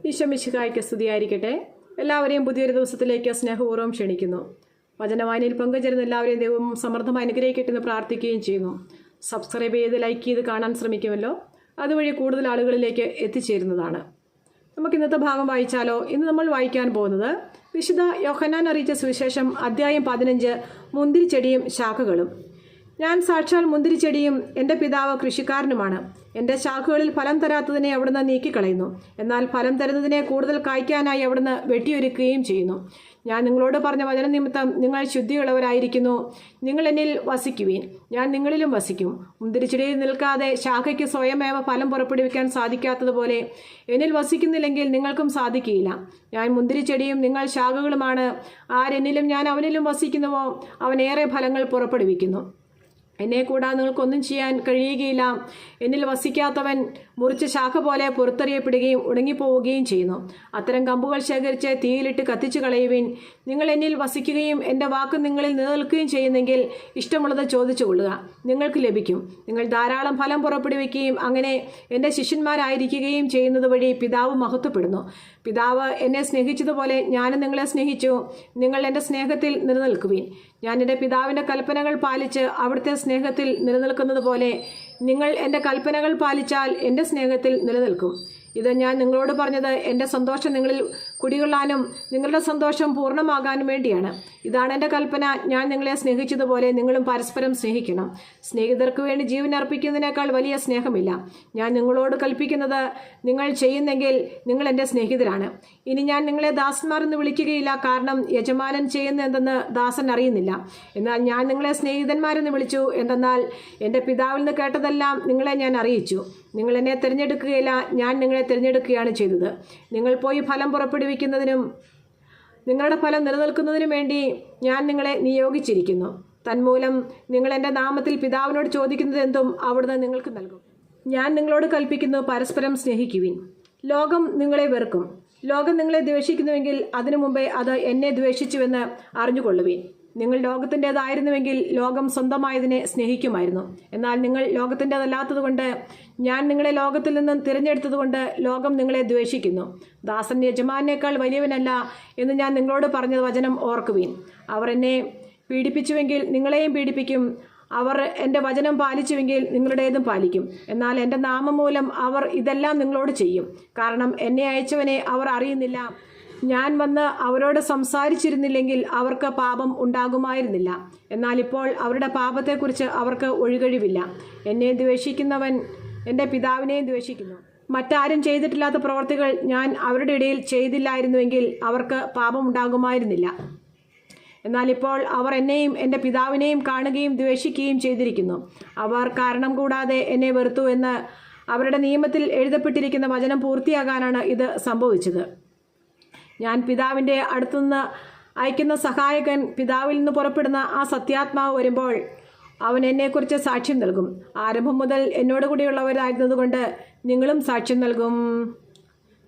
ഈശോ മിശിഹായ്ക്ക് സ്തുതിയായിരിക്കട്ടെ. എല്ലാവരെയും പുതിയൊരു ദിവസത്തിലേക്ക് സ്നേഹപൂർവ്വം ക്ഷണിക്കുന്നു. വചനവായനയിൽ പങ്കുചേരുന്ന എല്ലാവരെയും ദൈവം സമൃദ്ധമായി അനുഗ്രഹിക്കട്ടെ എന്ന് പ്രാർത്ഥിക്കുകയും ചെയ്യുന്നു. സബ്സ്ക്രൈബ് ചെയ്ത് ലൈക്ക് ചെയ്ത് കാണാൻ ശ്രമിക്കുമല്ലോ. അതുവഴി കൂടുതൽ ആളുകളിലേക്ക് എത്തിച്ചേരുന്നതാണ്. നമുക്ക് ഇന്നത്തെ ഭാഗം വായിച്ചാലോ? ഇന്ന് നമ്മൾ വായിക്കാൻ പോകുന്നത് വിശുദ്ധ യോഹന്നാൻ അറിയിച്ച സുവിശേഷം അധ്യായം 15 മുന്തിരിച്ചെടിയും ശാഖകളും. ഞാൻ സാക്ഷാൽ മുന്തിരിച്ചെടിയും എൻ്റെ പിതാവ് കൃഷിക്കാരനുമാണ്. എൻ്റെ ശാഖകളിൽ ഫലം തരാത്തതിനെ അവിടുന്ന് നീക്കിക്കളയുന്നു, എന്നാൽ ഫലം തരുന്നതിനെ കൂടുതൽ കായ്ക്കാനായി അവിടുന്ന് വെട്ടിയൊരുക്കുകയും ചെയ്യുന്നു. ഞാൻ നിങ്ങളോട് പറഞ്ഞ വചന നിമിത്തം നിങ്ങൾ ശുദ്ധിയുള്ളവരായിരിക്കുന്നു. നിങ്ങൾ എന്നിൽ വസിക്കുവീൻ, ഞാൻ നിങ്ങളിലും വസിക്കും. മുന്തിരിച്ചെടിയിൽ നിൽക്കാതെ ശാഖയ്ക്ക് സ്വയമേവ ഫലം പുറപ്പെടുവിക്കാൻ സാധിക്കാത്തതുപോലെ എന്നിൽ വസിക്കുന്നില്ലെങ്കിൽ നിങ്ങൾക്കും സാധിക്കുകയില്ല. ഞാൻ മുന്തിരിച്ചെടിയും നിങ്ങൾ ശാഖകളുമാണ്. ആരെന്നിലും ഞാൻ അവനിലും വസിക്കുന്നുവോ അവൻ ഏറെ ഫലങ്ങൾ പുറപ്പെടുവിക്കുന്നു. എന്നെ കൂടാതെ നിങ്ങൾക്കൊന്നും ചെയ്യാൻ കഴിയുകയില്ല. എന്നിൽ വസിക്കാത്തവൻ മുറിച്ച ശാഖ പോലെ പുറത്തെറിയപ്പെടുകയും ഉണങ്ങിപ്പോവുകയും ചെയ്യുന്നു. അത്തരം കമ്പുകൾ ശേഖരിച്ച് തീയിലിട്ട് കത്തിച്ചു കളയുവിൻ. നിങ്ങൾ എന്നിൽ വസിക്കുകയും എൻ്റെ വാക്ക് നിങ്ങളിൽ നിലനിൽക്കുകയും ചെയ്യുന്നെങ്കിൽ ഇഷ്ടമുള്ളത് ചോദിച്ചു കൊള്ളുക, നിങ്ങൾക്ക് ലഭിക്കും. നിങ്ങൾ ധാരാളം ഫലം പുറപ്പെടുവിക്കുകയും അങ്ങനെ എൻ്റെ ശിഷ്യന്മാരായിരിക്കുകയും ചെയ്യുന്നത് വഴി പിതാവ് മഹത്വപ്പെടുന്നു. പിതാവ് എന്നെ സ്നേഹിച്ചതുപോലെ ഞാനും നിങ്ങളെ സ്നേഹിച്ചു. നിങ്ങൾ എൻ്റെ സ്നേഹത്തിൽ നിലനിൽക്കുവിൻ. ഞാൻ എൻ്റെ പിതാവിൻ്റെ കൽപ്പനകൾ പാലിച്ച് അവിടുത്തെ സ്നേഹത്തിൽ നിലനിൽക്കുന്നത് പോലെ നിങ്ങൾ എൻ്റെ കൽപ്പനകൾ പാലിച്ചാൽ എൻ്റെ സ്നേഹത്തിൽ നിലനിൽക്കും. ഇത് ഞാൻ നിങ്ങളോട് പറഞ്ഞത് എൻ്റെ സന്തോഷം നിങ്ങളിൽ കുടികൊള്ളാനും നിങ്ങളുടെ സന്തോഷം പൂർണ്ണമാകാനും വേണ്ടിയാണ്. ഇതാണ് എൻ്റെ കൽപ്പന, ഞാൻ നിങ്ങളെ സ്നേഹിച്ചതുപോലെ നിങ്ങളും പരസ്പരം സ്നേഹിക്കണം. സ്നേഹിതർക്ക് വേണ്ടി ജീവൻ അർപ്പിക്കുന്നതിനേക്കാൾ വലിയ സ്നേഹമില്ല. ഞാൻ നിങ്ങളോട് കൽപ്പിക്കുന്നത് നിങ്ങൾ ചെയ്യുന്നെങ്കിൽ നിങ്ങൾ എൻ്റെ സ്നേഹിതരാണ്. ഇനി ഞാൻ നിങ്ങളെ ദാസന്മാരെന്ന് വിളിക്കുകയില്ല, കാരണം യജമാനൻ ചെയ്യുന്ന എന്തെന്ന് ദാസൻ അറിയുന്നില്ല. എന്നാൽ ഞാൻ നിങ്ങളെ സ്നേഹിതന്മാരെന്ന് വിളിച്ചു. എന്തെന്നാൽ എൻ്റെ പിതാവിൽ നിന്ന് കേട്ടതെല്ലാം നിങ്ങളെ ഞാൻ അറിയിച്ചു. നിങ്ങൾ എന്നെ തിരഞ്ഞെടുക്കുകയില്ല, ഞാൻ നിങ്ങളെ തിരഞ്ഞെടുക്കുകയാണ് ചെയ്തത്. നിങ്ങൾ പോയി ഫലം പുറപ്പെടുവിക്കുന്നതിനും നിങ്ങളുടെ ഫലം നിലനിൽക്കുന്നതിനും വേണ്ടി ഞാൻ നിങ്ങളെ നിയോഗിച്ചിരിക്കുന്നു. തന്മൂലം നിങ്ങൾ എൻ്റെ നാമത്തിൽ പിതാവിനോട് ചോദിക്കുന്നത് എന്തും അവിടുന്ന് നിങ്ങൾക്ക് നൽകും. ഞാൻ നിങ്ങളോട് കൽപ്പിക്കുന്നു, പരസ്പരം സ്നേഹിക്കുവിൻ. ലോകം നിങ്ങളെ വെറുക്കും. ലോകം നിങ്ങളെ ദ്വേഷിക്കുന്നുവെങ്കിൽ അതിനു മുമ്പേ അത് എന്നെ ദ്വേഷിച്ചുവെന്ന് അറിഞ്ഞുകൊള്ളുവിൻ. നിങ്ങൾ ലോകത്തിൻ്റേതായിരുന്നുവെങ്കിൽ ലോകം സ്വന്തമായതിനെ സ്നേഹിക്കുമായിരുന്നു. എന്നാൽ നിങ്ങൾ ലോകത്തിൻ്റേതല്ലാത്തതുകൊണ്ട് ഞാൻ നിങ്ങളെ ലോകത്തിൽ നിന്നും തിരഞ്ഞെടുത്തതുകൊണ്ട് ലോകം നിങ്ങളെ ദ്വേഷിക്കുന്നു. ദാസൻ യജമാനേക്കാൾ വലിയവനല്ല എന്ന് ഞാൻ നിങ്ങളോട് പറഞ്ഞ വചനം ഓർക്കുവിൻ. അവർ എന്നെ പീഡിപ്പിച്ചുവെങ്കിൽ നിങ്ങളെയും പീഡിപ്പിക്കും. അവർ എൻ്റെ വചനം പാലിച്ചുവെങ്കിൽ നിങ്ങളുടേതും പാലിക്കും. എന്നാൽ എൻ്റെ നാമം മൂലം അവർ ഇതെല്ലാം നിങ്ങളോട് ചെയ്യും, കാരണം എന്നെ അയച്ചവനെ അവർ അറിയുന്നില്ല. ഞാൻ വന്ന് അവരോട് സംസാരിച്ചിരുന്നില്ലെങ്കിൽ അവർക്ക് പാപം ഉണ്ടാകുമായിരുന്നില്ല. എന്നാൽ ഇപ്പോൾ അവരുടെ പാപത്തെക്കുറിച്ച് അവർക്ക് ഒഴികഴിവില്ല. എന്നെ ദ്വേഷിക്കുന്നവൻ എൻ്റെ പിതാവിനെയും ദ്വേഷിക്കുന്നു. മറ്റാരും ചെയ്തിട്ടില്ലാത്ത പ്രവർത്തികൾ ഞാൻ അവരുടെ ഇടയിൽ ചെയ്തില്ലായിരുന്നുവെങ്കിൽ അവർക്ക് പാപം ഉണ്ടാകുമായിരുന്നില്ല. എന്നാൽ ഇപ്പോൾ അവർ എന്നെയും എൻ്റെ പിതാവിനെയും കാണുകയും ദ്വേഷിക്കുകയും ചെയ്തിരിക്കുന്നു. അവർ കാരണം കൂടാതെ എന്നെ വെറുത്തു എന്ന് അവരുടെ നിയമത്തിൽ എഴുതപ്പെട്ടിരിക്കുന്ന വചനം പൂർത്തിയാകാനാണ് ഇത് സംഭവിച്ചത്. ഞാൻ പിതാവിൻ്റെ അടുത്തുനിന്ന് അയക്കുന്ന സഹായകൻ, പിതാവിൽ നിന്ന് പുറപ്പെടുന്ന ആ സത്യാത്മാവ് വരുമ്പോൾ അവൻ എന്നെക്കുറിച്ച് സാക്ഷ്യം നൽകും. ആരംഭം മുതൽ എന്നോട് കൂടിയുള്ളവരായിരുന്നതുകൊണ്ട് നിങ്ങളും സാക്ഷ്യം നൽകും.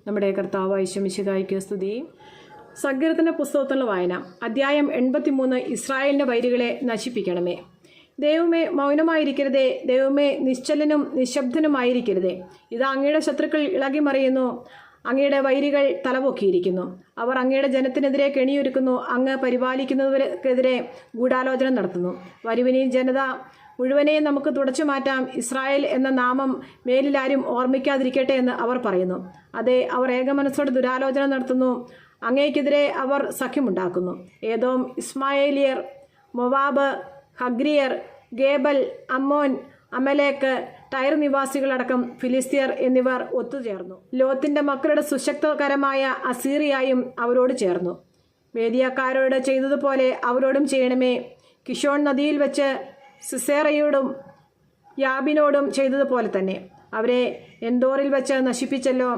നമ്മുടെ കർത്താവായ യേശു മിശിഹായ്ക്ക് സ്തുതി. സങ്കീർത്തന പുസ്തകത്തിലുള്ള വായന. അധ്യായം 83. ഇസ്രായേലിൻ്റെ വൈരികളെ നശിപ്പിക്കണമേ. ദൈവമേ, മൗനമായിരിക്കരുതേ. ദൈവമേ, നിശ്ചലനും നിശബ്ദനുമായിരിക്കരുതേ. ഇത് അങ്ങയുടെ ശത്രുക്കൾ ഇളകിമറിയുന്നു. അങ്ങയുടെ വൈരികൾ തലപൊക്കിയിരിക്കുന്നു. അവർ അങ്ങയുടെ ജനത്തിനെതിരെ കെണിയൊരുക്കുന്നു. അങ്ങ് പരിപാലിക്കുന്നവർക്കെതിരെ ഗൂഢാലോചന നടത്തുന്നു. വരുവിനീ ജനത മുഴുവനെയും നമുക്ക് തുടച്ചു മാറ്റാം. ഇസ്രായേൽ എന്ന നാമം മേലിലാരും ഓർമ്മിക്കാതിരിക്കട്ടെ എന്ന് അവർ പറയുന്നു. അതെ, അവർ ഏകമനസ്സോടെ ദുരാലോചന നടത്തുന്നു. അങ്ങയ്ക്കെതിരെ അവർ സഖ്യമുണ്ടാക്കുന്നു. ഏദോം, ഇസ്മായേലിയർ, മൊവാബ്, ഹഗ്രിയർ, ഗേബൽ, അമ്മോൻ, അമലേക്ക്, ടയർ നിവാസികളടക്കം ഫിലിസ്തീയർ എന്നിവർ ഒത്തുചേർന്നു. ലോത്തിന്റെ മക്കളുടെ സുശക്തകരമായ അസീറിയായും അവരോട് ചേർന്നു. മേദിയക്കാരോട് ചെയ്തതുപോലെ അവരോടും ചെയ്യണമേ. കിഷോൺ നദിയിൽ വെച്ച് സിസേറയോടും യാബിനോടും ചെയ്തതുപോലെ തന്നെ അവരെ എന്തോറിൽ വെച്ച് നശിപ്പിച്ചല്ലോ.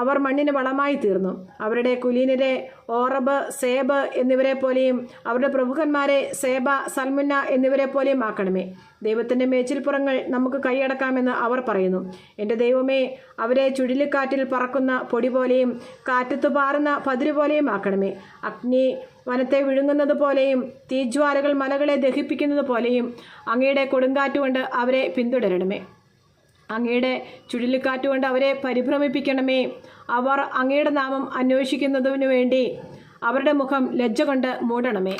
അവർ മണ്ണിന് വളമായി തീർന്നു. അവരുടെ കുലീനരെ ഓറബ്, സേബ് എന്നിവരെ പോലെയും അവരുടെ പ്രഭുക്കന്മാരെ സേബ, സൽമുന്ന എന്നിവരെ പോലെയും ആക്കണമേ. ദൈവത്തിൻ്റെ മേച്ചിൽപ്പുറങ്ങൾ നമുക്ക് കൈയടക്കാമെന്ന് അവർ പറയുന്നു. എൻ്റെ ദൈവമേ, അവരെ ചുഴലിക്കാറ്റിൽ പറക്കുന്ന പൊടി പോലെയും കാറ്റത്തു പാറുന്ന പതിര് പോലെയും ആക്കണമേ. അഗ്നി വനത്തെ വിഴുങ്ങുന്നത് പോലെയും തീജ്വാലകൾ മലകളെ ദഹിപ്പിക്കുന്നത് പോലെയും അങ്ങയുടെ കൊടുങ്കാറ്റുകൊണ്ട് അവരെ പിന്തുടരണമേ. അങ്ങയുടെ ചുഴലിക്കാറ്റ് കൊണ്ട് അവരെ പരിഭ്രമിപ്പിക്കണമേ. അവർ അങ്ങയുടെ നാമം അന്വേഷിക്കുന്നതിനു വേണ്ടി അവരുടെ മുഖം ലജ്ജ കൊണ്ട് മൂടണമേ.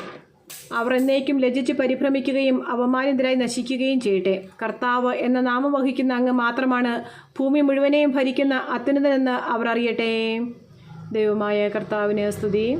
അവർ എന്നേക്കും ലജ്ജിച്ച് പരിഭ്രമിക്കുകയും അവമാനിതരായി നശിക്കുകയും ചെയ്യട്ടെ. കർത്താവ് എന്ന നാമം വഹിക്കുന്ന അങ്ങ് മാത്രമാണ് ഭൂമി മുഴുവനെയും ഭരിക്കുന്ന അത്യുന്നതനെന്ന് അവർ അറിയട്ടെ. ദൈവമായ കർത്താവിന് സ്തുതി.